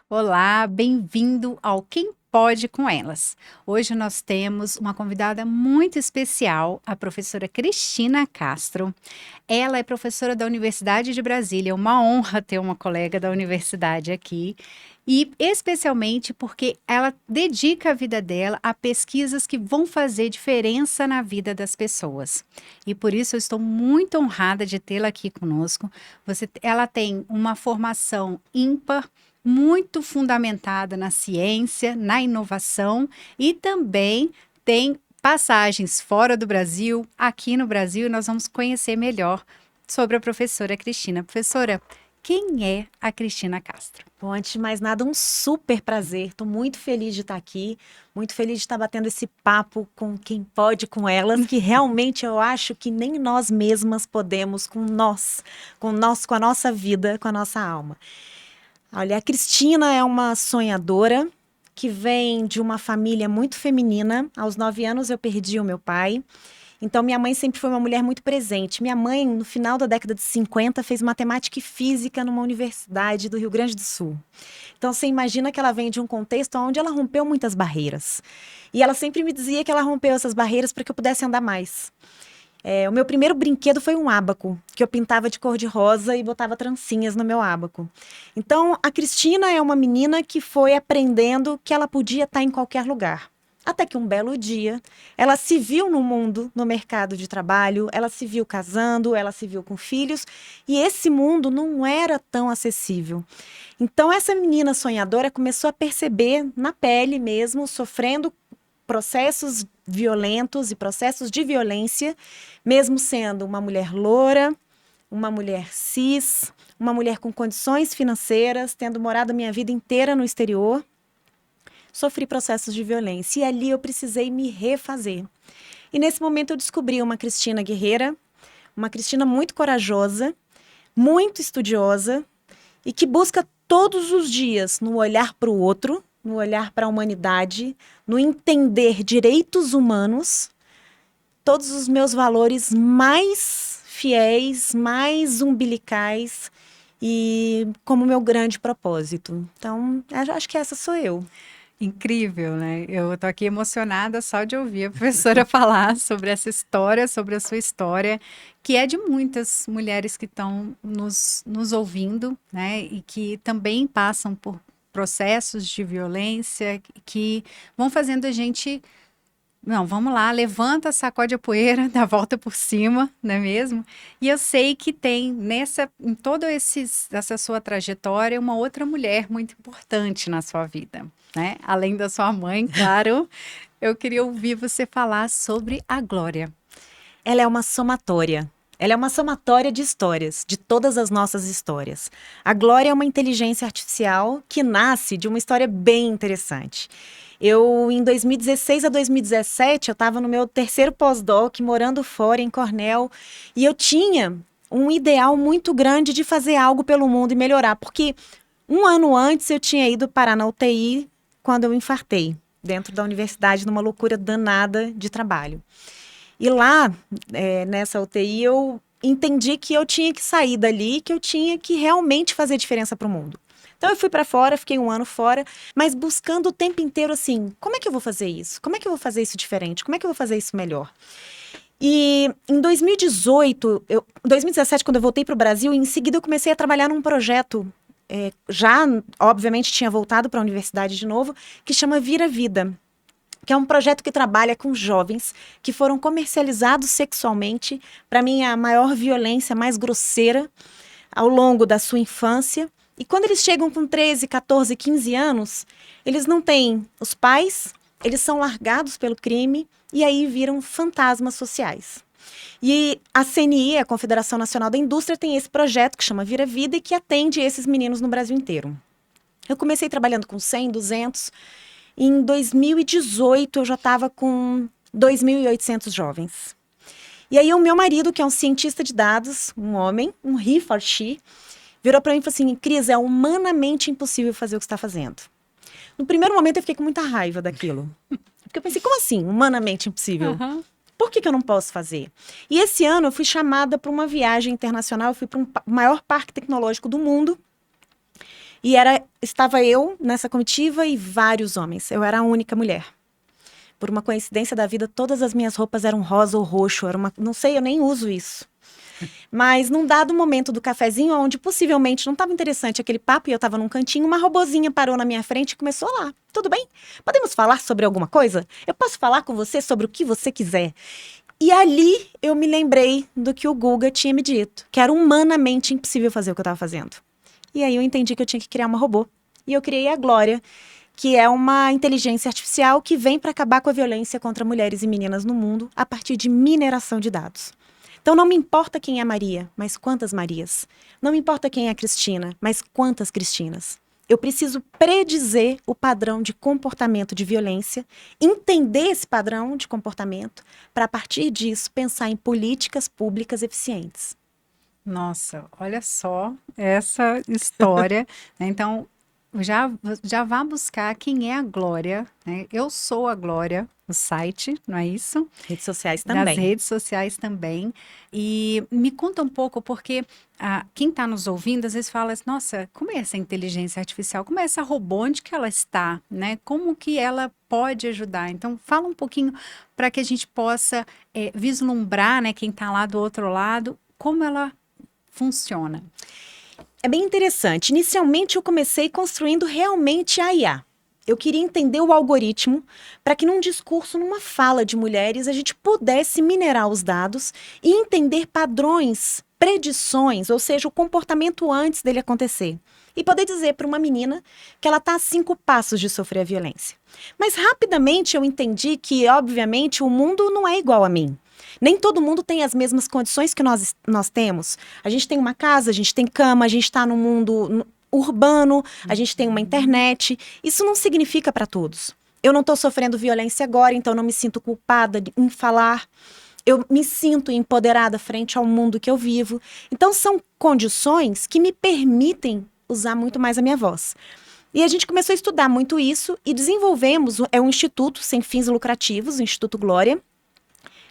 Olá, bem-vindo ao Quem Pode com Elas. Hoje nós temos uma convidada muito especial, a professora Cristina Castro. Ela é professora da Universidade de Brasília, é uma honra ter uma colega da universidade aqui, e especialmente porque ela dedica a vida dela a pesquisas que vão fazer diferença na vida das pessoas. E por isso eu estou muito honrada de tê-la aqui conosco. Ela tem uma formação ímpar, muito fundamentada na ciência, na inovação e também tem passagens fora do Brasil, aqui no Brasil, e nós vamos conhecer melhor sobre a professora Cristina. Professora, quem é a Cristina Castro? Bom, antes de mais nada, um super prazer. Estou muito feliz de estar aqui, muito feliz de estar batendo esse papo com quem pode com elas, que realmente eu acho que nem nós mesmas podemos com a nossa vida, com a nossa alma. Olha, a Cristina é uma sonhadora que vem de uma família muito feminina. Aos 9 anos eu perdi o meu pai. Então, minha mãe sempre foi uma mulher muito presente. Minha mãe, no final da década de 50, fez matemática e física numa universidade do Rio Grande do Sul. Então, você imagina que ela vem de um contexto onde ela rompeu muitas barreiras. E ela sempre me dizia que ela rompeu essas barreiras para que eu pudesse andar mais. O meu primeiro brinquedo foi um ábaco, que eu pintava de cor de rosa e botava trancinhas no meu ábaco. Então, a Cristina é uma menina que foi aprendendo que ela podia estar em qualquer lugar. Até que um belo dia, ela se viu no mundo, no mercado de trabalho, ela se viu casando, ela se viu com filhos, e esse mundo não era tão acessível. Então, essa menina sonhadora começou a perceber na pele mesmo, sofrendo processos violentos e processos de violência, mesmo sendo uma mulher loura, uma mulher cis, uma mulher com condições financeiras, tendo morado minha vida inteira no exterior, sofri processos de violência e ali eu precisei me refazer. E nesse momento eu descobri uma Cristina guerreira, uma Cristina muito corajosa, muito estudiosa e que busca todos os dias no olhar para o outro, no olhar para a humanidade, no entender direitos humanos, todos os meus valores mais fiéis, mais umbilicais e como meu grande propósito. Então, acho que essa sou eu. Incrível, né? Eu tô aqui emocionada só de ouvir a professora falar sobre essa história, sobre a sua história, que é de muitas mulheres que estão nos ouvindo, né? E que também passam por processos de violência que vão fazendo a gente. Não, vamos lá, levanta, sacode a poeira, dá a volta por cima, não é mesmo? E eu sei que tem em toda essa sua trajetória uma outra mulher muito importante na sua vida, né? Além da sua mãe, claro, eu queria ouvir você falar sobre a Glória. Ela é uma somatória. Ela é uma somatória de histórias, de todas as nossas histórias. A Glória é uma inteligência artificial que nasce de uma história bem interessante. Em 2016 a 2017, eu estava no meu terceiro pós-doc, morando fora, em Cornell, e eu tinha um ideal muito grande de fazer algo pelo mundo e melhorar, porque um ano antes eu tinha ido parar na UTI quando eu infartei, dentro da universidade, numa loucura danada de trabalho. E lá, nessa UTI, eu entendi que eu tinha que sair dali, que eu tinha que realmente fazer diferença para o mundo. Então eu fui para fora, fiquei um ano fora, mas buscando o tempo inteiro assim, como é que eu vou fazer isso? Como é que eu vou fazer isso diferente? Como é que eu vou fazer isso melhor? E em 2017, quando eu voltei para o Brasil, em seguida eu comecei a trabalhar num projeto, já, obviamente, tinha voltado para a universidade de novo, que chama Vira Vida, que é um projeto que trabalha com jovens que foram comercializados sexualmente, para mim a maior violência, mais grosseira, ao longo da sua infância. E quando eles chegam com 13, 14, 15 anos, eles não têm os pais, eles são largados pelo crime e aí viram fantasmas sociais. E a CNI, a Confederação Nacional da Indústria, tem esse projeto que chama Vira Vida e que atende esses meninos no Brasil inteiro. Eu comecei trabalhando com 100, 200. Em 2018, eu já estava com 2.800 jovens. E aí o meu marido, que é um cientista de dados, um homem, um he for she, virou para mim e falou assim, Cris, é humanamente impossível fazer o que você está fazendo. No primeiro momento eu fiquei com muita raiva daquilo. Porque eu pensei, como assim, humanamente impossível? Uhum. Por que eu não posso fazer? E esse ano eu fui chamada para uma viagem internacional, eu fui para o maior parque tecnológico do mundo. E estava eu nessa comitiva e vários homens. Eu era a única mulher. Por uma coincidência da vida, todas as minhas roupas eram rosa ou roxo. Não sei, eu nem uso isso. Mas num dado momento do cafezinho, onde possivelmente não estava interessante aquele papo e eu estava num cantinho, uma robozinha parou na minha frente e começou lá. Tudo bem? Podemos falar sobre alguma coisa? Eu posso falar com você sobre o que você quiser. E ali eu me lembrei do que o Guga tinha me dito, que era humanamente impossível fazer o que eu estava fazendo. E aí eu entendi que eu tinha que criar uma robô. E eu criei a Glória, que é uma inteligência artificial que vem para acabar com a violência contra mulheres e meninas no mundo a partir de mineração de dados. Então não me importa quem é Maria, mas quantas Marias. Não me importa quem é Cristina, mas quantas Cristinas. Eu preciso predizer o padrão de comportamento de violência, entender esse padrão de comportamento, para a partir disso pensar em políticas públicas eficientes. Nossa, olha só essa história, né? Então, já vá buscar quem é a Glória, né? Eu sou a Glória, o site, não é isso? Redes sociais Das também. redes sociais também. E me conta um pouco, porque quem está nos ouvindo às vezes fala assim, nossa, como é essa inteligência artificial? Como é essa robô? Onde que ela está? Né? Como que ela pode ajudar? Então, fala um pouquinho para que a gente possa vislumbrar, né, quem está lá do outro lado, como ela funciona. É bem interessante. Inicialmente eu comecei construindo realmente a IA. Eu queria entender o algoritmo para que num discurso, numa fala de mulheres, a gente pudesse minerar os dados e entender padrões, predições, ou seja, o comportamento antes dele acontecer. E poder dizer para uma menina que ela está a 5 passos de sofrer a violência. Mas rapidamente eu entendi que, obviamente, o mundo não é igual a mim. Nem todo mundo tem as mesmas condições que nós temos. A gente tem uma casa, a gente tem cama, a gente está no mundo urbano, a gente tem uma internet. Isso não significa para todos. Eu não estou sofrendo violência agora, então não me sinto culpada em falar. Eu me sinto empoderada frente ao mundo que eu vivo. Então são condições que me permitem usar muito mais a minha voz. E a gente começou a estudar muito isso e desenvolvemos um instituto sem fins lucrativos, o Instituto Glória,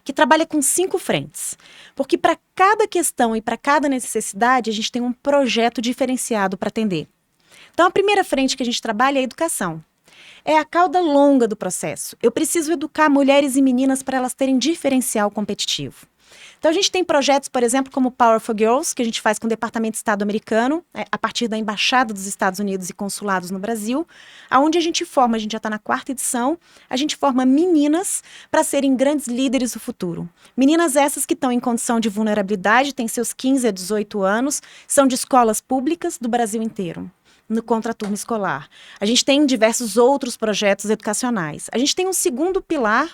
que trabalha com 5 frentes. Porque para cada questão e para cada necessidade, a gente tem um projeto diferenciado para atender. Então, a primeira frente que a gente trabalha é a educação. É a cauda longa do processo. Eu preciso educar mulheres e meninas para elas terem diferencial competitivo. Então, a gente tem projetos, por exemplo, como Powerful Girls, que a gente faz com o Departamento de Estado americano, a partir da Embaixada dos Estados Unidos e consulados no Brasil, onde a gente já está na 4ª edição, a gente forma meninas para serem grandes líderes do futuro. Meninas essas que estão em condição de vulnerabilidade, têm seus 15 a 18 anos, são de escolas públicas do Brasil inteiro, no contraturno escolar. A gente tem diversos outros projetos educacionais. A gente tem um segundo pilar,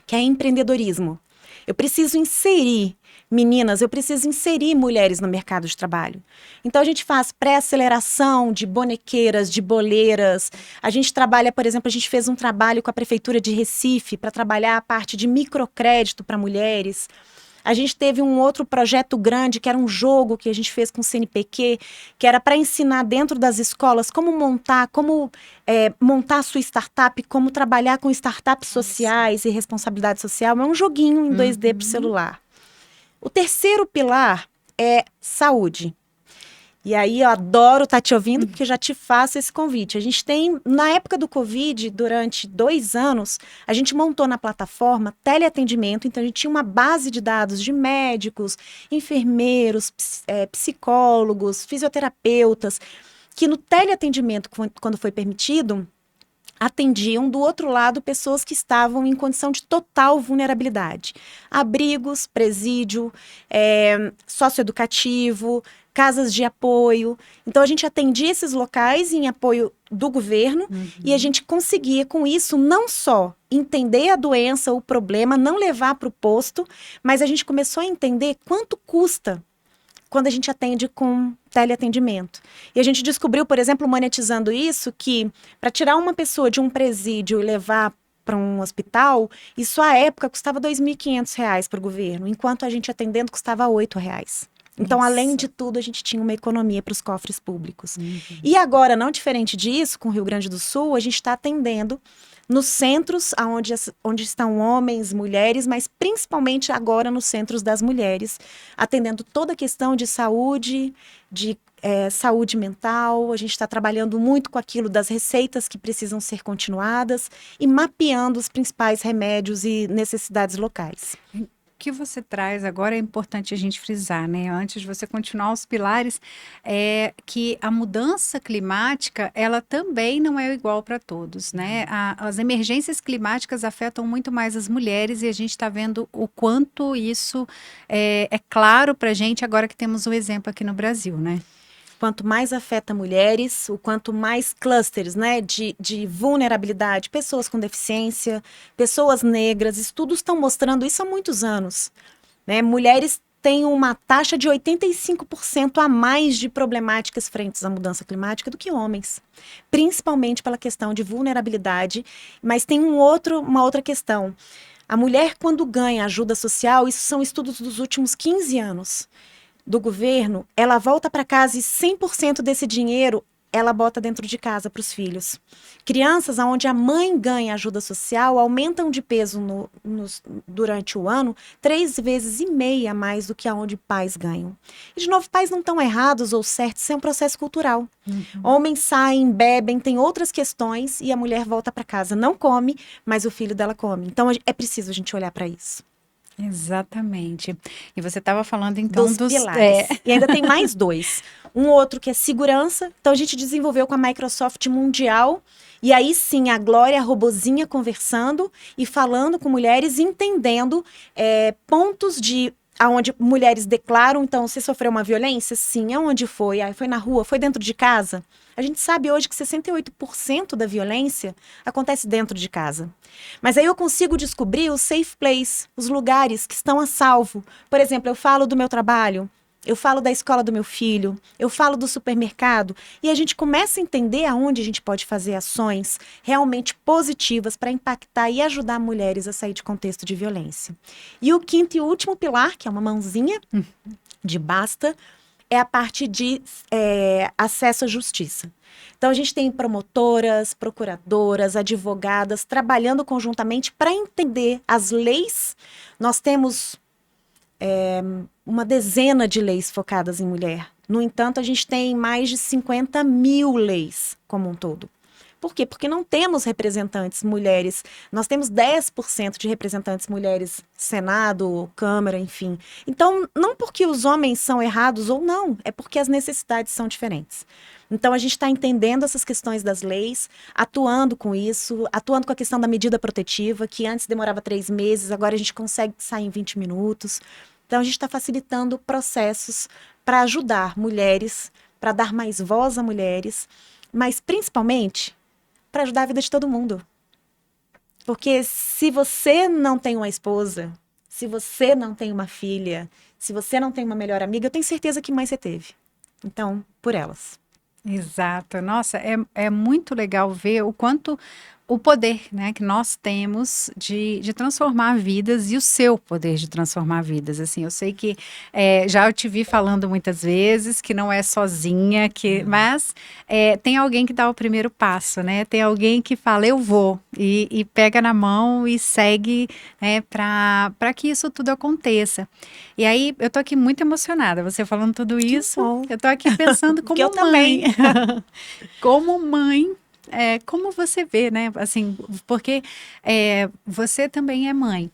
que é empreendedorismo. Eu preciso inserir meninas, eu preciso inserir mulheres no mercado de trabalho. Então, a gente faz pré-aceleração de bonequeiras, de boleiras. A gente trabalha, por exemplo, a gente fez um trabalho com a Prefeitura de Recife para trabalhar a parte de microcrédito para mulheres. A gente teve um outro projeto grande, que era um jogo que a gente fez com o CNPq, que era para ensinar dentro das escolas como montar a sua startup, como trabalhar com startups sociais e responsabilidade social. É um joguinho em 2D para o celular. O terceiro pilar é saúde. E aí eu adoro estar te ouvindo, porque eu já te faço esse convite. A gente tem, na época do Covid, durante 2 anos, a gente montou na plataforma teleatendimento, então a gente tinha uma base de dados de médicos, enfermeiros, psicólogos, fisioterapeutas, que no teleatendimento, quando foi permitido, atendiam do outro lado pessoas que estavam em condição de total vulnerabilidade. Abrigos, presídio, socioeducativo, casas de apoio. Então, a gente atendia esses locais em apoio do governo e a gente conseguia, com isso, não só entender a doença, o problema, não levar para o posto, mas a gente começou a entender quanto custa quando a gente atende com teleatendimento. E a gente descobriu, por exemplo, monetizando isso, que para tirar uma pessoa de um presídio e levar para um hospital, isso à época custava R$ 2.500 para o governo, enquanto a gente atendendo custava R$ 8. Então, além de tudo, a gente tinha uma economia para os cofres públicos. E agora, não diferente disso, com o Rio Grande do Sul, a gente está atendendo nos centros onde estão homens, mulheres, mas principalmente agora nos centros das mulheres, atendendo toda a questão de saúde, de saúde mental. A gente está trabalhando muito com aquilo das receitas que precisam ser continuadas e mapeando os principais remédios e necessidades locais. O que você traz agora é importante a gente frisar, né? Antes de você continuar os pilares, é que a mudança climática, ela também não é igual para todos, né? As emergências climáticas afetam muito mais as mulheres e a gente está vendo o quanto isso é claro para a gente agora que temos um exemplo aqui no Brasil, né? Quanto mais afeta mulheres, o quanto mais clusters, né, de vulnerabilidade, pessoas com deficiência, pessoas negras, estudos estão mostrando isso há muitos anos, né? Mulheres têm uma taxa de 85% a mais de problemáticas frentes à mudança climática do que homens, principalmente pela questão de vulnerabilidade, mas tem uma outra questão. A mulher, quando ganha ajuda social, isso são estudos dos últimos 15 anos, do governo, ela volta para casa e 100% desse dinheiro ela bota dentro de casa para os filhos. Crianças onde a mãe ganha ajuda social aumentam de peso durante o ano 3,5 vezes mais do que aonde pais ganham. E, de novo, pais não estão errados ou certos, isso é um processo cultural. Homens saem, bebem, tem outras questões e a mulher volta para casa, não come, mas o filho dela come. Então, é preciso a gente olhar para isso. Exatamente. E você estava falando então dos pilares. E ainda tem mais dois. Um outro que é segurança. Então a gente desenvolveu com a Microsoft Mundial. E aí sim, a Glória, a robozinha conversando e falando com mulheres, entendendo pontos de aonde mulheres declaram, então, você sofreu uma violência? Sim. Aonde foi? Foi na rua? Foi dentro de casa? A gente sabe hoje que 68% da violência acontece dentro de casa. Mas aí eu consigo descobrir os safe place, os lugares que estão a salvo. Por exemplo, eu falo do meu trabalho, eu falo da escola do meu filho, eu falo do supermercado, e a gente começa a entender aonde a gente pode fazer ações realmente positivas para impactar e ajudar mulheres a sair de contexto de violência. E o quinto e último pilar, que é uma mãozinha de basta, é a parte de acesso à justiça. Então, a gente tem promotoras, procuradoras, advogadas trabalhando conjuntamente para entender as leis. Nós temos uma dezena de leis focadas em mulher. No entanto, a gente tem mais de 50 mil leis como um todo. Por quê? Porque não temos representantes mulheres. Nós temos 10% de representantes mulheres, Senado, Câmara, enfim. Então, não porque os homens são errados ou não, é porque as necessidades são diferentes. Então, a gente está entendendo essas questões das leis, atuando com isso, atuando com a questão da medida protetiva, que antes demorava 3 meses, agora a gente consegue sair em 20 minutos. Então, a gente está facilitando processos para ajudar mulheres, para dar mais voz a mulheres, mas principalmente para ajudar a vida de todo mundo. Porque se você não tem uma esposa, se você não tem uma filha, se você não tem uma melhor amiga, eu tenho certeza que mãe você teve. Então, por elas. Exato. Nossa, é muito legal ver o quanto o poder, né, que nós temos de transformar vidas e o seu poder de transformar vidas. Assim, eu sei que já eu te vi falando muitas vezes que não é sozinha, mas tem alguém que dá o primeiro passo, né? Tem alguém que fala, eu vou, e pega na mão e segue, né, para que isso tudo aconteça. E aí, eu tô aqui muito emocionada, você falando tudo isso, eu tô aqui pensando como eu mãe. Também. Como mãe, como você vê, né? Assim, porque você também é mãe,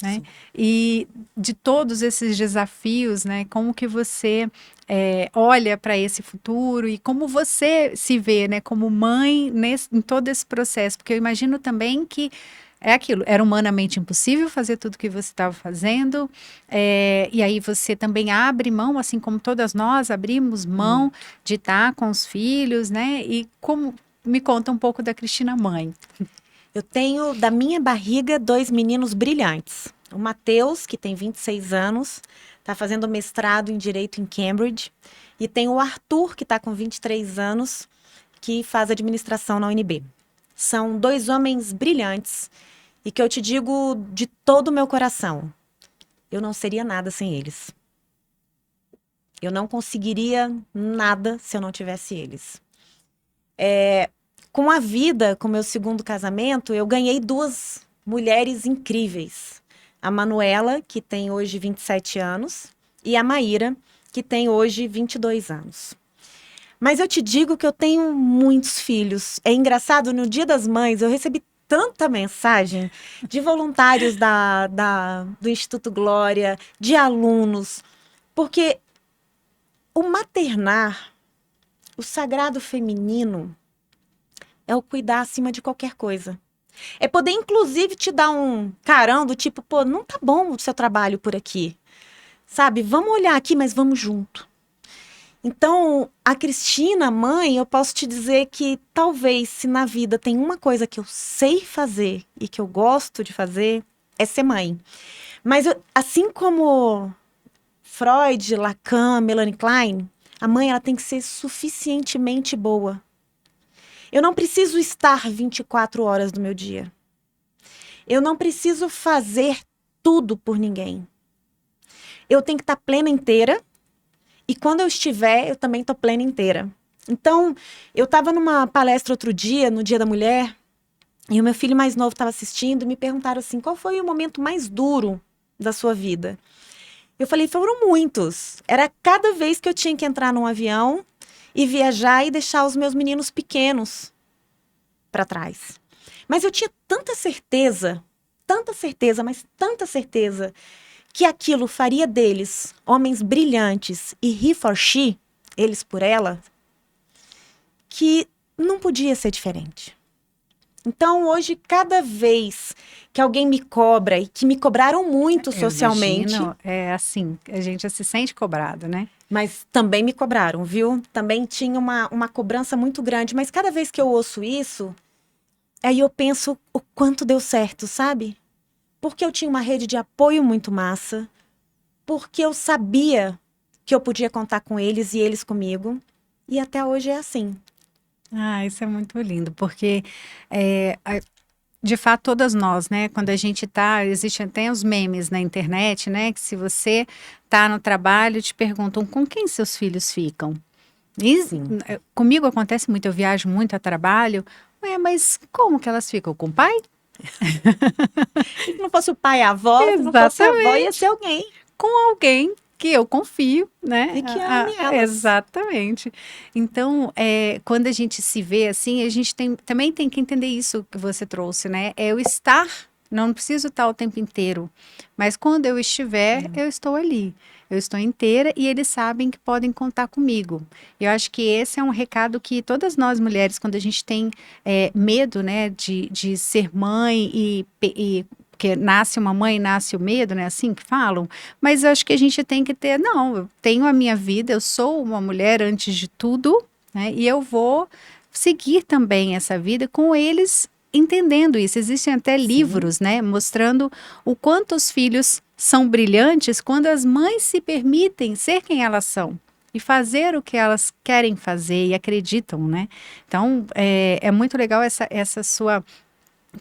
né? Sim. E de todos esses desafios, né? Como que você olha para esse futuro e como você se vê, né? Como mãe em todo esse processo? Porque eu imagino também que é aquilo, era humanamente impossível fazer tudo que você estava fazendo, e aí você também abre mão, assim como todas nós abrimos mão de estar com os filhos, né? E como me conta um pouco da Cristina mãe. Eu tenho da minha barriga 2 meninos brilhantes. O Matheus, que tem 26 anos, está fazendo mestrado em Direito em Cambridge. E tem o Arthur, que está com 23 anos, que faz administração na UNB. São 2 homens brilhantes e que eu te digo de todo o meu coração, eu não seria nada sem eles. Eu não conseguiria nada se eu não tivesse eles. Com a vida, com meu segundo casamento, eu ganhei 2 mulheres incríveis. A Manuela, que tem hoje 27 anos, e a Maíra, que tem hoje 22 anos. Mas eu te digo que eu tenho muitos filhos. É engraçado, no Dia das Mães, eu recebi tanta mensagem de voluntários do Instituto Glória, de alunos, porque o maternar, o sagrado feminino, é o cuidar acima de qualquer coisa. É poder, inclusive, te dar um carão do tipo, pô, não tá bom o seu trabalho por aqui. Sabe? Vamos olhar aqui, mas vamos junto. Então, a Cristina, mãe, eu posso te dizer que talvez se na vida tem uma coisa que eu sei fazer e que eu gosto de fazer, é ser mãe. Mas assim como Freud, Lacan, Melanie Klein, a mãe ela tem que ser suficientemente boa. Eu não preciso estar 24 horas do meu dia. Eu não preciso fazer tudo por ninguém. Eu tenho que estar plena inteira. E quando eu estiver, eu também estou plena inteira. Então, eu estava numa palestra outro dia, no Dia da Mulher, e o meu filho mais novo estava assistindo e me perguntaram assim, qual foi o momento mais duro da sua vida? Eu falei, foram muitos. Era cada vez que eu tinha que entrar num avião e viajar e deixar os meus meninos pequenos para trás. Mas eu tinha tanta certeza, mas tanta certeza, que aquilo faria deles homens brilhantes e he for she, eles por ela, que não podia ser diferente. Então, hoje, cada vez que alguém me cobra, e que me cobraram muito socialmente... Imagino, é assim, a gente se sente cobrado, né? Mas também me cobraram, viu? Também tinha uma cobrança muito grande. Mas cada vez que eu ouço isso, aí eu penso o quanto deu certo, sabe? Porque eu tinha uma rede de apoio muito massa, porque eu sabia que eu podia contar com eles e eles comigo, e até hoje é assim. Ah, isso é muito lindo, porque de fato todas nós, né, quando a gente tá, existem até os memes na internet, né, que se você tá no trabalho, te perguntam com quem seus filhos ficam. E Sim. comigo acontece muito, eu viajo muito a trabalho, mas como que elas ficam? Com o pai? Se não fosse o pai e a avó, se não fosse a avó, ia ser alguém. Com alguém que eu confio, né? E que ame elas. Exatamente. Então, quando a gente se vê assim, a gente também tem que entender isso que você trouxe, né? É o estar, não preciso estar o tempo inteiro, mas quando eu estiver, eu estou ali. Eu estou inteira e eles sabem que podem contar comigo. Eu acho que esse é um recado que todas nós mulheres, quando a gente tem medo, né, de ser mãe e porque nasce uma mãe, nasce o medo, né? Assim que falam. Mas eu acho que a gente tem que ter, não, eu tenho a minha vida, eu sou uma mulher antes de tudo, né? E eu vou seguir também essa vida com eles entendendo isso. Existem até livros, né? Mostrando o quanto os filhos são brilhantes quando as mães se permitem ser quem elas são. E fazer o que elas querem fazer e acreditam, né? Então, é muito legal essa sua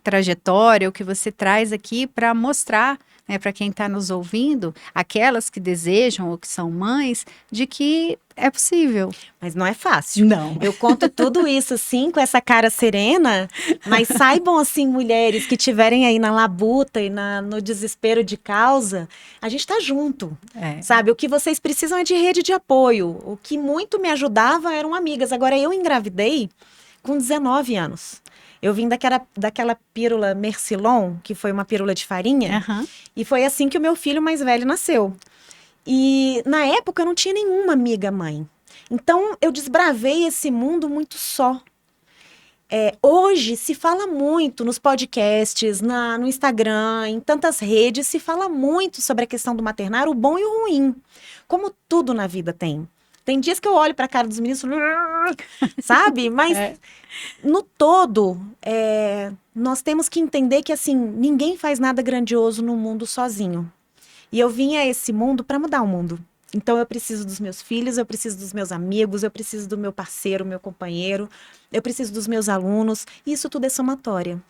trajetória, o que você traz aqui para mostrar, né, para quem está nos ouvindo, aquelas que desejam ou que são mães, de que é possível. Mas não é fácil. Não. Eu conto tudo isso, assim, com essa cara serena, mas saibam, assim, mulheres que estiverem aí na labuta e no desespero de causa, a gente tá junto, sabe? O que vocês precisam é de rede de apoio. O que muito me ajudava eram amigas. Agora, eu engravidei com 19 anos. Eu vim daquela pílula Mercilon, que foi uma pílula de farinha, e foi assim que o meu filho mais velho nasceu. E na época eu não tinha nenhuma amiga mãe. Então eu desbravei esse mundo muito só. Hoje se fala muito nos podcasts, no Instagram, em tantas redes, se fala muito sobre a questão do maternar, o bom e o ruim. Como tudo na vida tem. Tem dias que eu olho para a cara dos meninos, sabe? Mas no todo, nós temos que entender que assim, ninguém faz nada grandioso no mundo sozinho. E eu vim a esse mundo para mudar o mundo. Então eu preciso dos meus filhos, eu preciso dos meus amigos, eu preciso do meu parceiro, meu companheiro, eu preciso dos meus alunos. E isso tudo é somatória.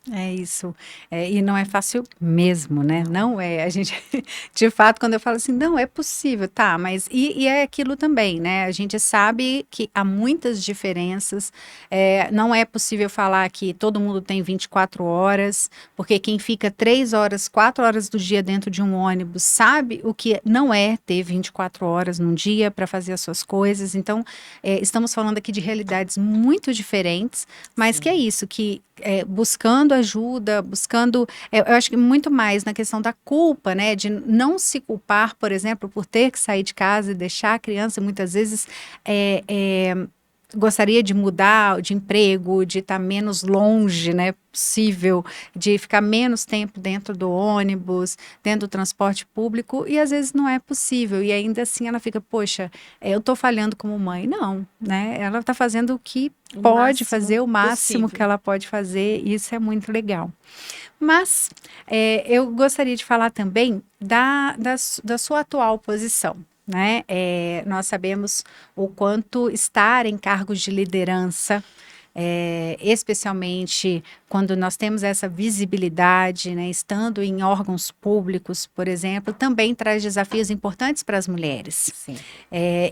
É isso. E não é fácil mesmo, né? Não é. A gente, de fato, quando eu falo assim, não é possível, tá, mas e é aquilo também, né? A gente sabe que há muitas diferenças. Não é possível falar que todo mundo tem 24 horas, porque quem fica 3 horas, 4 horas do dia dentro de um ônibus sabe o que não é ter 24 horas num dia para fazer as suas coisas. Então, estamos falando aqui de realidades muito diferentes, mas que é Sim. isso, que buscando ajuda, buscando, eu acho que muito mais na questão da culpa, né, de não se culpar, por exemplo, por ter que sair de casa e deixar a criança, muitas vezes gostaria de mudar de emprego, de estar menos longe, né, possível, de ficar menos tempo dentro do ônibus, dentro do transporte público, e às vezes não é possível, e ainda assim ela fica, poxa, eu estou falhando como mãe. Não, né, ela está fazendo o que O pode fazer, máximo o máximo que possível. ela pode fazer, e isso é muito legal. Mas eu gostaria de falar também da sua atual posição. Né? Nós sabemos o quanto estar em cargos de liderança, especialmente quando nós temos essa visibilidade, né, estando em órgãos públicos, por exemplo, também traz desafios importantes para as mulheres. Sim.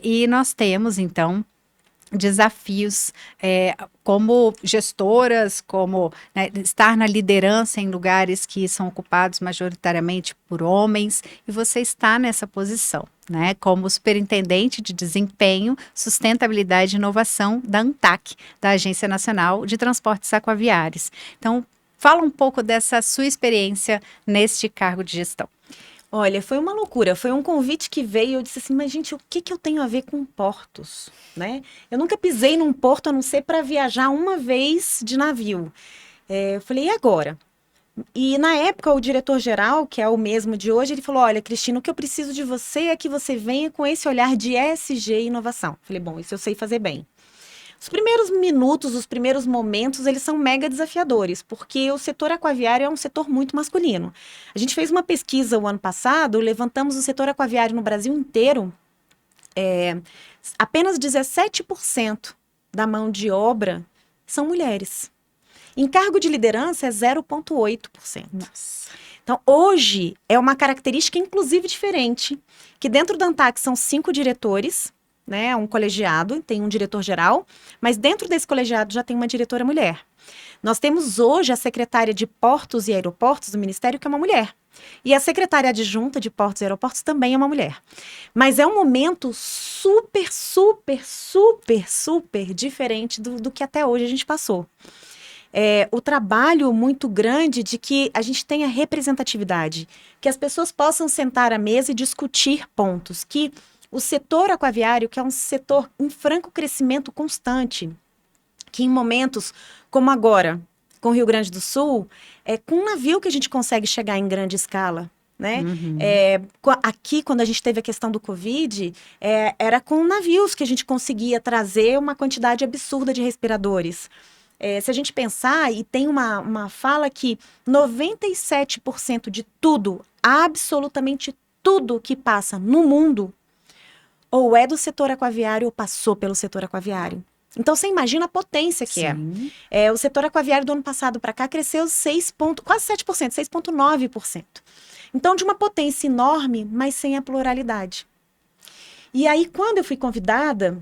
E nós temos, então, desafios como gestoras, como né, estar na liderança em lugares que são ocupados majoritariamente por homens, e você está nessa posição, né, como superintendente de desempenho, sustentabilidade e inovação da ANTAQ, da Agência Nacional de Transportes Aquaviários. Então, fala um pouco dessa sua experiência neste cargo de gestão. Olha, foi uma loucura. Foi um convite que veio. Eu disse assim, mas gente, o que que eu tenho a ver com portos, né? Eu nunca pisei num porto a não ser para viajar uma vez de navio. Eu falei, e agora? E na época o diretor-geral, que é o mesmo de hoje, ele falou: Olha, Cristina, o que eu preciso de você é que você venha com esse olhar de ESG e inovação. Falei, bom, isso eu sei fazer bem. Os primeiros minutos, os primeiros momentos, eles são mega desafiadores, porque o setor aquaviário é um setor muito masculino. A gente fez uma pesquisa o ano passado, levantamos o setor aquaviário no Brasil inteiro, apenas 17% da mão de obra são mulheres. Em cargo de liderança é 0,8%. Nossa. Então, hoje é uma característica, inclusive, diferente, que dentro da ANTAQ são 5 diretores, né, um colegiado, tem um diretor-geral, mas dentro desse colegiado já tem uma diretora mulher. Nós temos hoje a secretária de Portos e Aeroportos do Ministério, que é uma mulher. E a secretária adjunta de Portos e Aeroportos também é uma mulher. Mas é um momento super, super, super, super diferente do que até hoje a gente passou. O trabalho muito grande de que a gente tenha representatividade, que as pessoas possam sentar à mesa e discutir pontos, que o setor aquaviário, que é um setor em franco crescimento constante, que em momentos como agora, com o Rio Grande do Sul, é com um navio que a gente consegue chegar em grande escala. Né? Uhum. Aqui, quando a gente teve a questão do Covid, era com navios que a gente conseguia trazer uma quantidade absurda de respiradores. Se a gente pensar, e tem uma fala que 97% de tudo, absolutamente tudo que passa no mundo, ou é do setor aquaviário ou passou pelo setor aquaviário. Então, você imagina a potência que Sim. O setor aquaviário do ano passado para cá cresceu quase 7%, 6,9%. Então, de uma potência enorme, mas sem a pluralidade. E aí, quando eu fui convidada,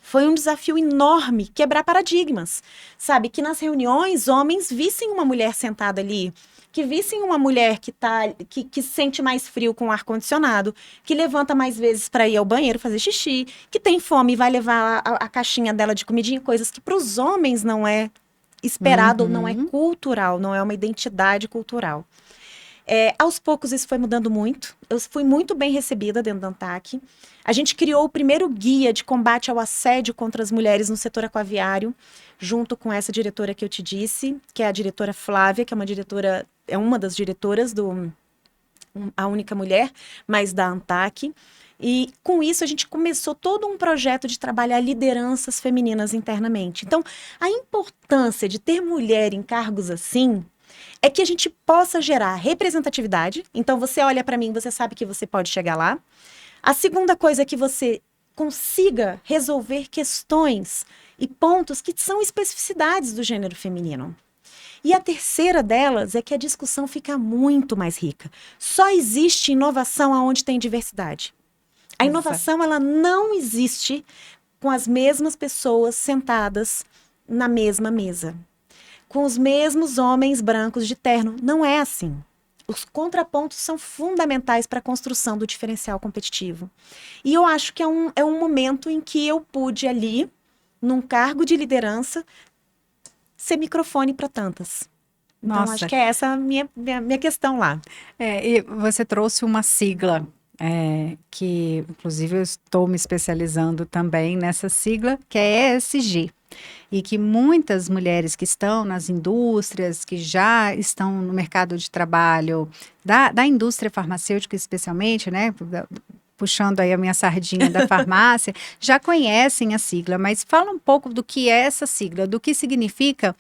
foi um desafio enorme quebrar paradigmas, sabe? Que nas reuniões, homens vissem uma mulher sentada ali, que vissem uma mulher que sente mais frio com ar-condicionado, que levanta mais vezes para ir ao banheiro fazer xixi, que tem fome e vai levar a caixinha dela de comidinha, coisas que para os homens não é esperado, ou não é Uhum. cultural, não é uma identidade cultural. Aos poucos isso foi mudando muito. Eu fui muito bem recebida dentro da ANTAQ. A gente criou o primeiro guia de combate ao assédio contra as mulheres no setor aquaviário, junto com essa diretora que eu te disse, que é a diretora Flávia, que é uma das diretoras a única mulher, mas da ANTAQ. E com isso a gente começou todo um projeto de trabalhar lideranças femininas internamente. Então, a importância de ter mulher em cargos assim é que a gente possa gerar representatividade. Então, você olha para mim, você sabe que você pode chegar lá. A segunda coisa é que você consiga resolver questões e pontos que são especificidades do gênero feminino. E a terceira delas é que a discussão fica muito mais rica. Só existe inovação onde tem diversidade. A inovação, ela não existe com as mesmas pessoas sentadas na mesma mesa, com os mesmos homens brancos de terno. Não é assim. Os contrapontos são fundamentais para a construção do diferencial competitivo. E eu acho que é um momento em que eu pude ali, num cargo de liderança, ser microfone para tantas. Então, Nossa. acho que é essa a minha questão lá. E você trouxe uma sigla, que inclusive eu estou me especializando também nessa sigla, que é ESG. E que muitas mulheres que estão nas indústrias, que já estão no mercado de trabalho, da indústria farmacêutica especialmente, né? Puxando aí a minha sardinha da farmácia, já conhecem a sigla, mas fala um pouco do que é essa sigla, do que significa,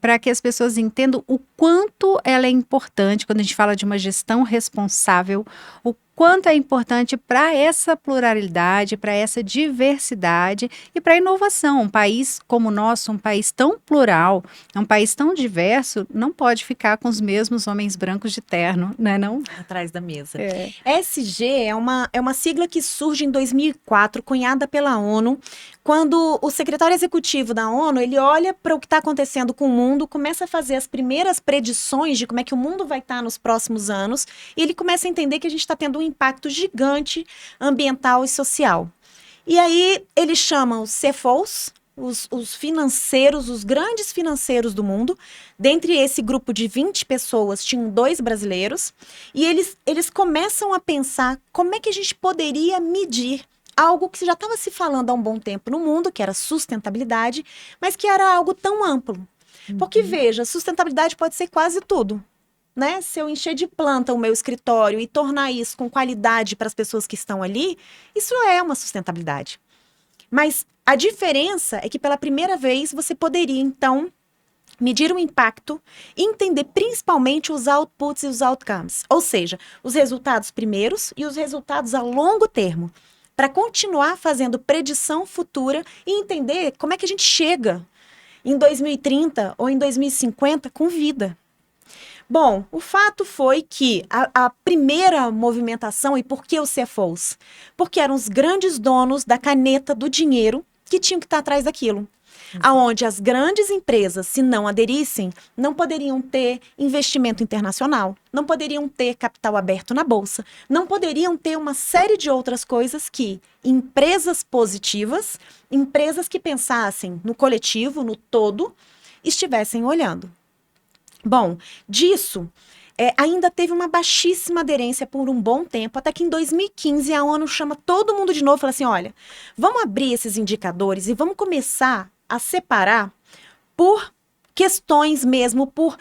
para que as pessoas entendam o quanto ela é importante quando a gente fala de uma gestão responsável, o quanto é importante para essa pluralidade, para essa diversidade e para a inovação. Um país como o nosso, um país tão plural, um país tão diverso, não pode ficar com os mesmos homens brancos de terno, né, não? Atrás da mesa. ESG é uma sigla que surge em 2004, cunhada pela ONU, quando o secretário executivo da ONU, ele olha para o que está acontecendo com o mundo, começa a fazer as primeiras predições de como é que o mundo vai estar nos próximos anos, e ele começa a entender que a gente está tendo um impacto gigante ambiental e social. E aí ele chama os CFOs, os financeiros, os grandes financeiros do mundo. Dentre esse grupo de 20 pessoas, tinham 2 brasileiros, e eles começam a pensar como é que a gente poderia medir algo que já estava se falando há um bom tempo no mundo, que era sustentabilidade, mas que era algo tão amplo. Porque, veja, sustentabilidade pode ser quase tudo. Né? Se eu encher de planta o meu escritório e tornar isso com qualidade para as pessoas que estão ali, isso é uma sustentabilidade. Mas a diferença é que pela primeira vez você poderia, então, medir o impacto e entender principalmente os outputs e os outcomes. Ou seja, os resultados primeiros e os resultados a longo termo. Para continuar fazendo predição futura e entender como é que a gente chega em 2030 ou em 2050 com vida. Bom, o fato foi que a primeira movimentação, e por que os CFOs? Porque eram os grandes donos da caneta do dinheiro que tinham que estar atrás daquilo. Aonde as grandes empresas, se não aderissem, não poderiam ter investimento internacional, não poderiam ter capital aberto na bolsa, não poderiam ter uma série de outras coisas que empresas positivas, empresas que pensassem no coletivo, no todo, estivessem olhando. Bom, disso, ainda teve uma baixíssima aderência por um bom tempo, até que em 2015 a ONU chama todo mundo de novo e fala assim, olha, vamos abrir esses indicadores e vamos começar a separar por questões mesmo, por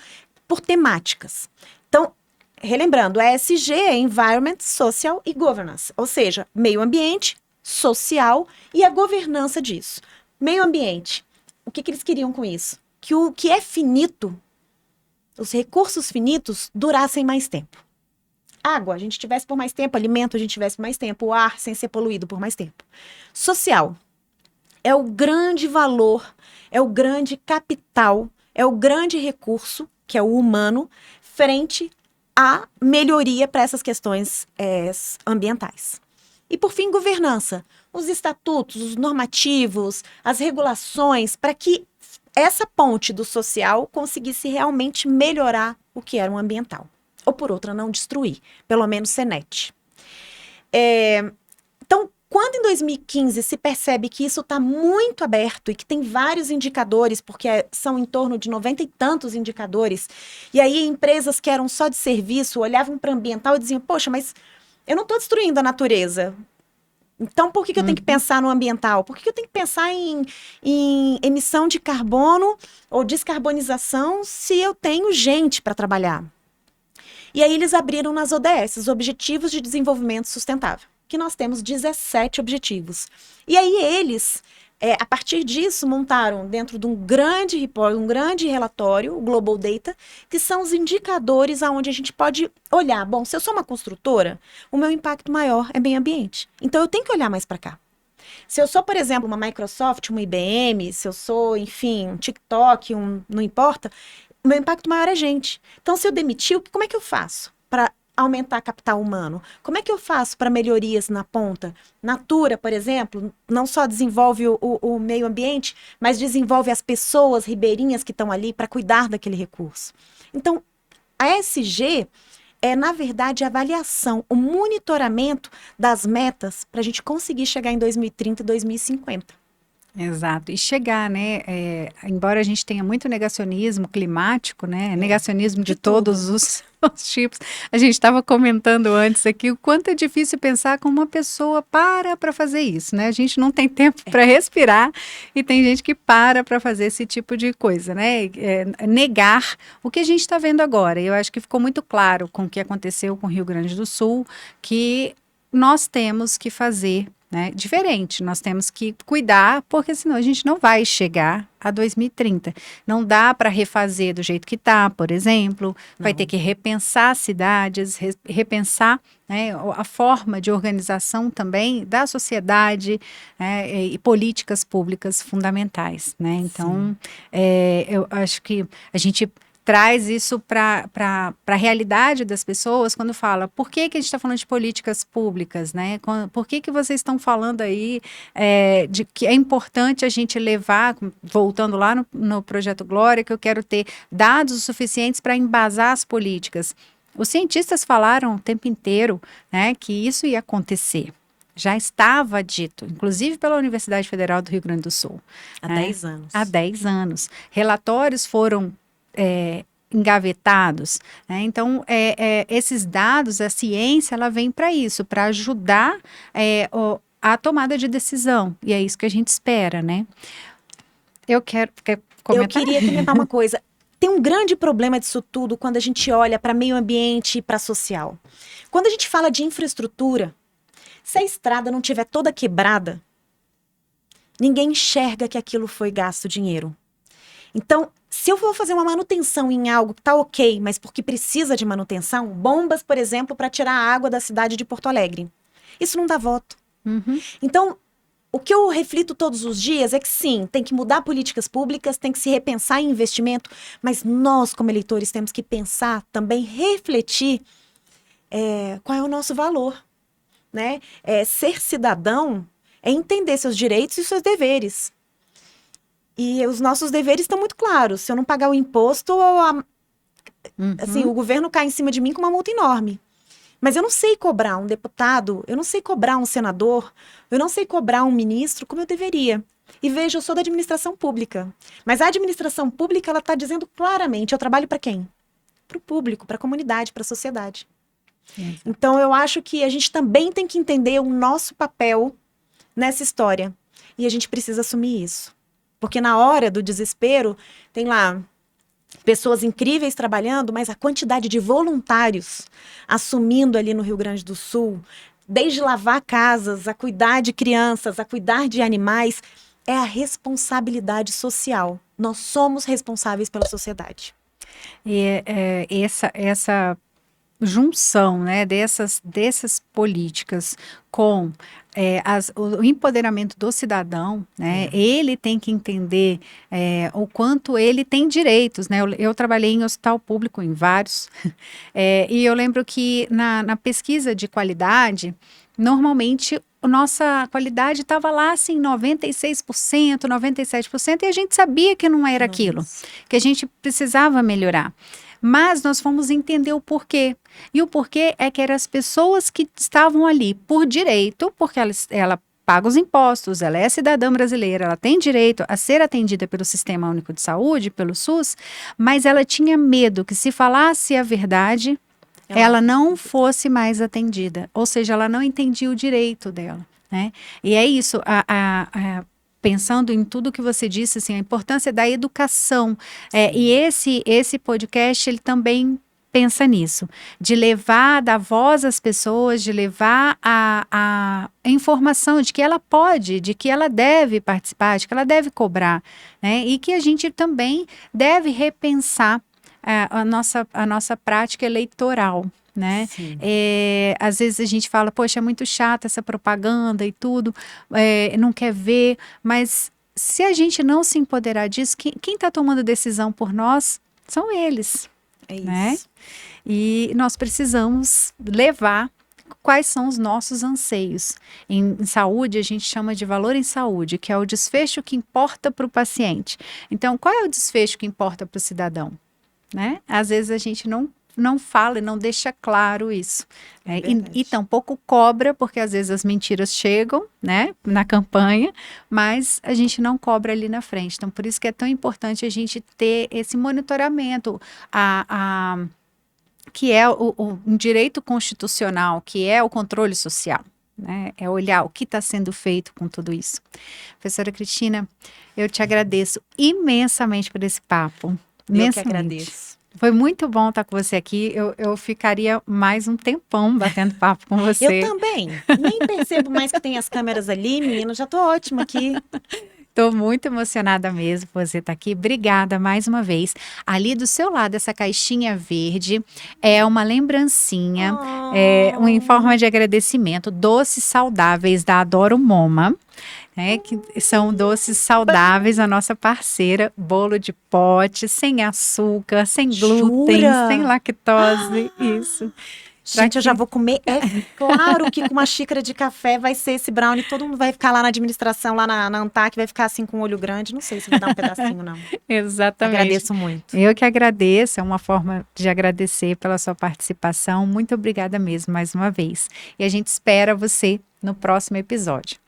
temáticas. Então, relembrando, ESG é Environment, Social e Governance, ou seja, meio ambiente, social e a governança disso. Meio ambiente, o que eles queriam com isso? Que o que é finito, os recursos finitos, durassem mais tempo. Água, a gente tivesse por mais tempo, alimento, a gente tivesse por mais tempo, o ar sem ser poluído por mais tempo. Social, é o grande valor, é o grande capital, é o grande recurso, que é o humano, frente à melhoria para essas questões ambientais. E, por fim, governança. Os estatutos, os normativos, as regulações, para que essa ponte do social conseguisse realmente melhorar o que era um ambiental. Ou, por outra, não destruir. Pelo menos ser net. Então, quando em 2015 se percebe que isso está muito aberto e que tem vários indicadores, porque são em torno de 90 e tantos indicadores, e aí empresas que eram só de serviço olhavam para o ambiental e diziam, poxa, mas eu não estou destruindo a natureza. Então, por que eu tenho que pensar no ambiental? Por que eu tenho que pensar em emissão de carbono ou descarbonização se eu tenho gente para trabalhar? E aí eles abriram nas ODS, os Objetivos de Desenvolvimento Sustentável, que nós temos 17 objetivos. E aí eles, a partir disso, montaram dentro de um grande report, um grande relatório, o Global Data, que são os indicadores aonde a gente pode olhar. Bom, se eu sou uma construtora, o meu impacto maior é meio ambiente. Então, eu tenho que olhar mais para cá. Se eu sou, por exemplo, uma Microsoft, uma IBM, se eu sou, enfim, um TikTok, não importa, o meu impacto maior é gente. Então, se eu demitir, como é que eu faço para aumentar capital humano? Como é que eu faço para melhorias na ponta? Natura, por exemplo, não só desenvolve o meio ambiente, mas desenvolve as pessoas ribeirinhas que estão ali para cuidar daquele recurso. Então, a ESG é, na verdade, a avaliação, o monitoramento das metas para a gente conseguir chegar em 2030 e 2050. Exato. E chegar, né? Embora a gente tenha muito negacionismo climático, né? Negacionismo de todos os tipos. A gente estava comentando antes aqui o quanto é difícil pensar como uma pessoa para fazer isso, né? A gente não tem tempo para respirar e tem gente que para fazer esse tipo de coisa, né? Negar o que a gente está vendo agora. Eu acho que ficou muito claro com o que aconteceu com o Rio Grande do Sul, que nós temos que fazer, né, diferente, nós temos que cuidar, porque senão a gente não vai chegar a 2030. Não dá para refazer do jeito que está, por exemplo, vai ter que repensar cidades, repensar, né, a forma de organização também da sociedade, né, e políticas públicas fundamentais, né? Então, eu acho que a gente traz isso para a realidade das pessoas quando fala, por que a gente está falando de políticas públicas, né? Por que vocês estão falando aí de que é importante a gente levar, voltando lá no Projeto Glória, que eu quero ter dados suficientes para embasar as políticas. Os cientistas falaram o tempo inteiro, né, que isso ia acontecer. Já estava dito, inclusive pela Universidade Federal do Rio Grande do Sul. Há 10 anos. Há 10 anos. Relatórios foram engavetados, né? Então, esses dados, a ciência, ela vem para isso, para ajudar a tomada de decisão, e é isso que a gente espera, né? Quer comentar? Eu queria comentar uma coisa. Tem um grande problema disso tudo quando a gente olha para meio ambiente e para social. Quando a gente fala de infraestrutura, se a estrada não tiver toda quebrada, ninguém enxerga que aquilo foi gasto dinheiro. Então, se eu vou fazer uma manutenção em algo que está ok, mas porque precisa de manutenção, bombas, por exemplo, para tirar a água da cidade de Porto Alegre, isso não dá voto. Uhum. Então, o que eu reflito todos os dias é que sim, tem que mudar políticas públicas, tem que se repensar em investimento, mas nós, como eleitores, temos que pensar, também refletir qual é o nosso valor, né? Ser cidadão é entender seus direitos e seus deveres. E os nossos deveres estão muito claros. Se eu não pagar o imposto, assim, o governo cai em cima de mim com uma multa enorme. Mas eu não sei cobrar um deputado, eu não sei cobrar um senador, eu não sei cobrar um ministro como eu deveria. E veja, eu sou da administração pública. Mas a administração pública, ela está dizendo claramente, eu trabalho para quem? Para o público, para a comunidade, para a sociedade. Então, eu acho que a gente também tem que entender o nosso papel nessa história. E a gente precisa assumir isso. Porque na hora do desespero, tem lá pessoas incríveis trabalhando, mas a quantidade de voluntários assumindo ali no Rio Grande do Sul, desde lavar casas, a cuidar de crianças, a cuidar de animais, é a responsabilidade social. Nós somos responsáveis pela sociedade. E essa junção, né, dessas políticas com o empoderamento do cidadão, né, ele tem que entender o quanto ele tem direitos, né, eu trabalhei em hospital público, em vários, e eu lembro que na pesquisa de qualidade, normalmente a nossa qualidade estava lá assim, 96%, 97%, e a gente sabia que não era aquilo, que a gente precisava melhorar. Mas nós fomos entender o porquê. E o porquê é que eram as pessoas que estavam ali por direito, porque ela paga os impostos, ela é cidadã brasileira, ela tem direito a ser atendida pelo Sistema Único de Saúde, pelo SUS, mas ela tinha medo que se falasse a verdade, ela não fosse mais atendida. Ou seja, ela não entendia o direito dela, né? E é isso, pensando em tudo que você disse, assim, a importância da educação. E esse podcast, ele também pensa nisso, de levar, dar voz às pessoas, de levar a informação de que ela pode, de que ela deve participar, de que ela deve cobrar, né? E que a gente também deve repensar a nossa prática eleitoral, né? Às vezes a gente fala, poxa, é muito chata essa propaganda e tudo, não quer ver, mas se a gente não se empoderar disso, quem está tomando decisão por nós são eles, É né? isso. E nós precisamos levar quais são os nossos anseios. Em saúde, a gente chama de valor em saúde, que é o desfecho que importa para o paciente. Então, qual é o desfecho que importa para o cidadão? Né? Às vezes a gente não fala e não deixa claro isso. É E tampouco cobra, porque às vezes as mentiras chegam, né, na campanha, mas a gente não cobra ali na frente. Então, por isso que é tão importante a gente ter esse monitoramento, que é um direito constitucional, que é o controle social. Né? É olhar o que está sendo feito com tudo isso. Professora Cristina, eu te agradeço imensamente por esse papo. Eu que agradeço. Foi muito bom estar com você aqui. Eu ficaria mais um tempão batendo papo com você. Eu também. Nem percebo mais que tem as câmeras ali, menina. Já tô ótima aqui. Estou muito emocionada mesmo por você estar aqui. Obrigada mais uma vez. Ali do seu lado, essa caixinha verde é uma lembrancinha, em forma de agradecimento, doces saudáveis da Adoro Moma. Que são doces saudáveis, a nossa parceira, bolo de pote, sem açúcar, sem glúten, Jura? sem lactose, isso. Gente, eu já vou comer. É claro que com uma xícara de café vai ser esse brownie. Todo mundo vai ficar lá na administração, lá na ANTAC, vai ficar assim com o olho grande. Não sei se vai dar um pedacinho, não. Exatamente. Agradeço muito. Eu que agradeço, é uma forma de agradecer pela sua participação. Muito obrigada mesmo, mais uma vez. E a gente espera você no próximo episódio.